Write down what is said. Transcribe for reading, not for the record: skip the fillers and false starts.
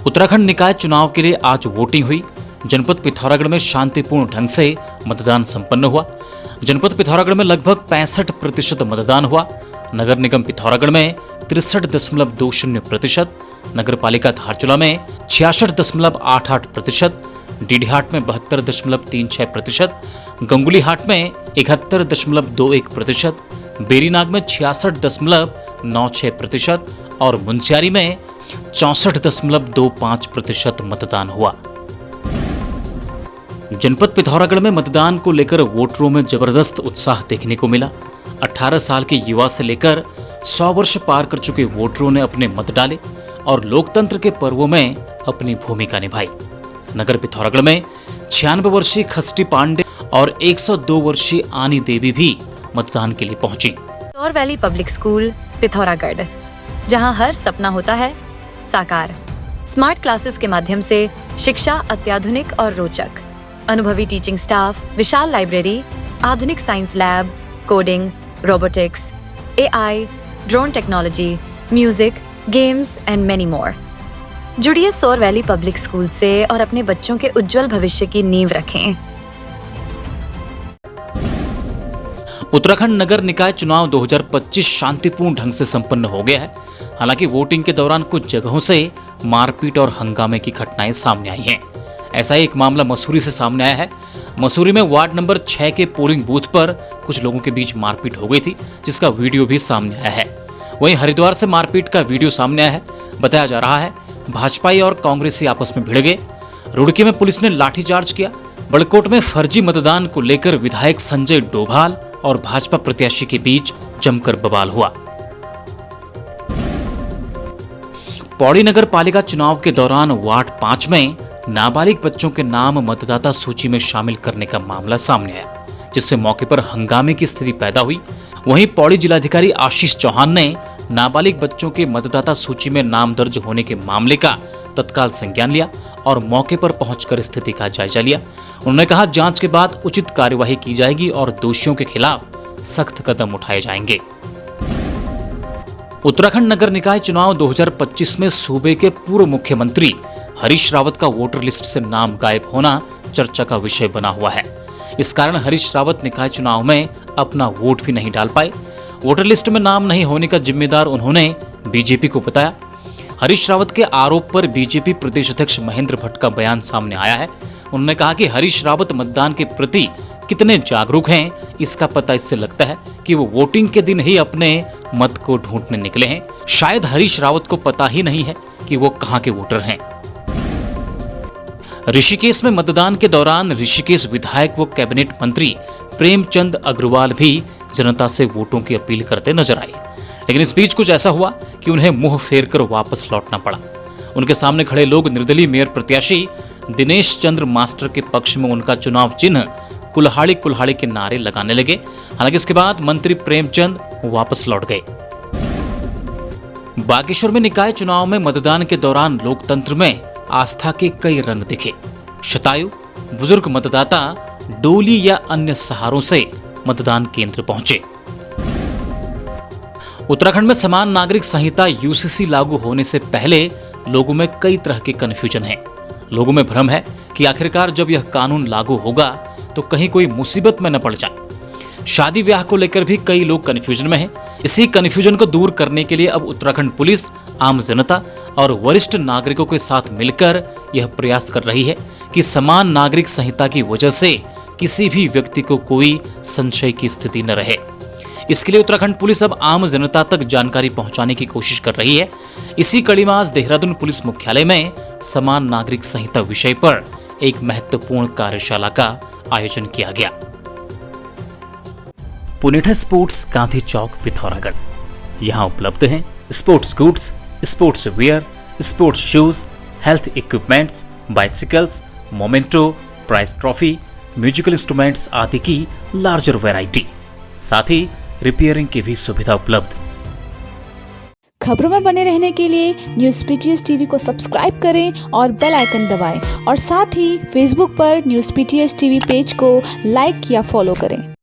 उत्तराखंड निकाय चुनाव के लिए आज वोटिंग हुई। जनपद पिथौरागढ़ में शांतिपूर्ण ढंग से मतदान संपन्न हुआ। जनपद पिथौरागढ़ में लगभग 65% मतदान हुआ। नगर निगम पिथौरागढ़ में 63.20%, नगर पालिका धारचूला में 66.88%, डीडीहाट में 72.36%, गंगुलीहाट में 71.21%, बेरीनाग में 66.96% और मुंशियारी में 64.25% मतदान हुआ। जनपद पिथौरागढ़ में मतदान को लेकर वोटरों में जबरदस्त उत्साह देखने को मिला। 18 साल के युवा से लेकर 100 वर्ष पार कर चुके वोटरों ने अपने मत डाले और लोकतंत्र के पर्वों में अपनी भूमिका निभाई। नगर पिथौरागढ़ में 96 वर्षीय खस्टी पांडे और 102 वर्षीय आनी देवी भी मतदान के लिए पहुंची। सौर वैली पब्लिक स्कूल पिथौरागढ़, जहां हर सपना होता है साकार। स्मार्ट क्लासेस के माध्यम से शिक्षा अत्याधुनिक और रोचक, अनुभवी टीचिंग स्टाफ, विशाल लाइब्रेरी, आधुनिक science lab, coding, robotics, AI, drone technology, music, games and many more. जुड़िए सौर वैली पब्लिक स्कूल से और अपने बच्चों के उज्जवल भविष्य की नींव रखें। उत्तराखंड नगर निकाय चुनाव 2025 शांतिपूर्ण ढंग से संपन्न हो गया है। हालांकि वोटिंग के दौरान कुछ जगहों से मारपीट और हंगामे की घटनाएं सामने आई हैं। ऐसा ही एक मामला मसूरी से सामने आया है। मसूरी में वार्ड नंबर 6 के पोलिंग बूथ पर कुछ लोगों के बीच मारपीट हो गई थी, जिसका वीडियो भी सामने आया है। वहीं हरिद्वार से मारपीट का वीडियो सामने आया है। बताया जा रहा है भाजपाई और कांग्रेसी आपस में भिड़ गए। रुड़की में पुलिस ने लाठीचार्ज किया। बड़कोट में फर्जी मतदान को लेकर विधायक संजय डोभाल और भाजपा प्रत्याशी के बीच जमकर बवाल हुआ। पौड़ी नगर पालिका चुनाव के दौरान वार्ड 5 में नाबालिग बच्चों के नाम मतदाता सूची में शामिल करने का मामला सामने आया, जिससे मौके पर हंगामे की स्थिति पैदा हुई। वहीं पौड़ी जिलाधिकारी आशीष चौहान ने नाबालिग बच्चों के मतदाता सूची में नाम दर्ज होने के मामले का तत्काल संज्ञान लिया और मौके पर पहुंचकर स्थिति का जायजा लिया। उन्होंने कहा जांच के बाद उचित कार्यवाही की जाएगी और दोषियों के खिलाफ सख्त कदम उठाए जाएंगे। उत्तराखंड नगर निकाय चुनाव 2025 में सूबे के पूर्व मुख्यमंत्री हरीश रावत का वोटर लिस्ट से नाम गायब होना चर्चा का विषय बना हुआ है। इस कारण हरीश रावत निकाय चुनाव में अपना वोट भी नहीं डाल पाए। वोटर लिस्ट में नाम नहीं होने का जिम्मेदार उन्होंने बीजेपी को बताया। हरीश रावत के आरोप पर बीजेपी प्रदेश अध्यक्ष महेंद्र भट्ट का बयान सामने आया है। उन्होंने कहा कि हरीश रावत मतदान के प्रति कितने जागरूक हैं, इसका पता इससे लगता है कि वो वोटिंग के दिन ही अपने मत को ढूंढने निकले हैं। शायद हरीश रावत को पता ही नहीं है कि वो कहां के वोटर हैं। ऋषिकेश में मतदान के दौरान ऋषिकेश विधायक व कैबिनेट मंत्री प्रेमचंद अग्रवाल भी जनता से वोटों की अपील करते नजर आए। लेकिन इस बीच कुछ ऐसा हुआ कि उन्हें मुंह फेरकर वापस लौटना पड़ा। उनके सामने खड़े लोग निर्दलीय मेयर प्रत्याशी दिनेश चंद्र मास्टर के पक्ष में उनका चुनाव चिन्ह कुल्हाड़ी कुल्हाड़ी के नारे लगाने लगे। हालांकि इसके बाद मंत्री प्रेमचंद वापस लौट गए। बागेश्वर में निकाय चुनाव में मतदान के दौरान लोकतंत्र में आस्था के कई रंग दिखे। शतायु बुजुर्ग मतदाता डोली या अन्य सहारों से मतदान केंद्र पहुंचे। उत्तराखंड में समान नागरिक संहिता यूसीसी लागू होने से पहले लोगों में कई तरह के कन्फ्यूजन है। लोगों में भ्रम है कि आखिरकार जब यह कानून लागू होगा तो कहीं कोई मुसीबत में न पड़ जाए। शादी ब्याह को लेकर भी कई लोग कन्फ्यूजन में हैं। इसी कन्फ्यूजन को दूर करने के लिए अब उत्तराखंड पुलिस आम जनता और वरिष्ठ नागरिकों के साथ मिलकर यह प्रयास कर रही है कि समान नागरिक संहिता की वजह से किसी भी व्यक्ति को कोई संशय की स्थिति न रहे। इसके लिए उत्तराखंड पुलिस अब आम जनता तक जानकारी पहुंचाने की कोशिश कर रही है। इसी कड़ी में आज देहरादून पुलिस मुख्यालय में समान नागरिक संहिता विषय पर एक महत्वपूर्ण कार्यशाला का आयोजन किया गया। पुनेठा स्पोर्ट्स गांधी चौक पिथौरागढ़, यहाँ उपलब्ध हैं sports goods, sports wear, sports shoes, health equipments, bicycles, memento, prize trophy, musical instruments आदि की लार्जर वैरायटी। साथ ही रिपेयरिंग की भी सुविधा उपलब्ध। खबरों में बने रहने के लिए न्यूज़ पीटीएस टीवी को सब्सक्राइब करें और बेल आइकन दबाएं और साथ ही फेसबुक पर न्यूज़ पीटीएस टीवी पेज को लाइक या फॉलो करें।